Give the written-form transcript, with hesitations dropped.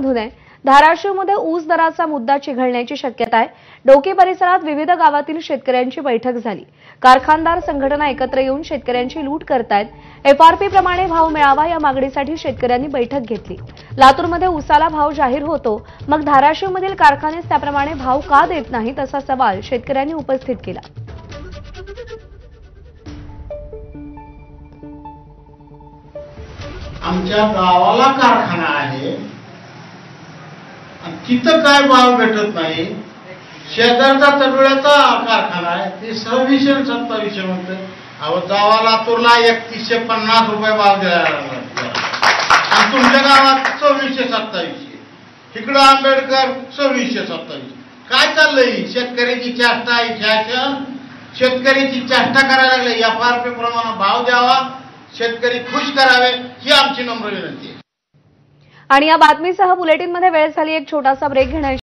मधून आहे। धाराशिवमध्ये ऊस दराचा मुद्दा चिघळण्याची शक्यता आहे। डोकी परिसरात विविध गावातील शेतकऱ्यांची बैठक झाली। कारखानदार संघटना एकत्र येऊन शेतकऱ्यांची लूट करतायत। एफआरपी प्रमाणे भाव मिळावा या मागणीसाठी शेतकऱ्यांनी बैठक घेतली। लातूरमध्ये ऊसाला भाव जाहीर होतो, मग धाराशिवमधील कारखानेच त्याप्रमाणे भाव का देत नाहीत असा सवाल शेतकऱ्यांनी उपस्थित केला। आमच्या गावाला कारखाना आहे, तिथं काय भाव भेटत नाही। शेजारचा तबेड्याचा कारखाना आहे, ते 2600 आणि 2700 म्हणतात। अहो जावा लातूरला 3150 रुपये भाव द्यायला लागला आणि तुमच्या गावात 2400 2700, तिकडं आंबेडकर 2600 2700। काय चाललंय? शेतकऱ्याची चेष्टा आहे। शेतकऱ्याची चेष्टा करायला लागले। एफआरपी प्रमाणे भाव द्यावा, शेतकरी खुश करावे, ही आमची नम्र विनंती आहे। आणि या बातमीसह बुलेटिनमध्ये वेळ झाली एक छोटासा ब्रेक घेण्याची।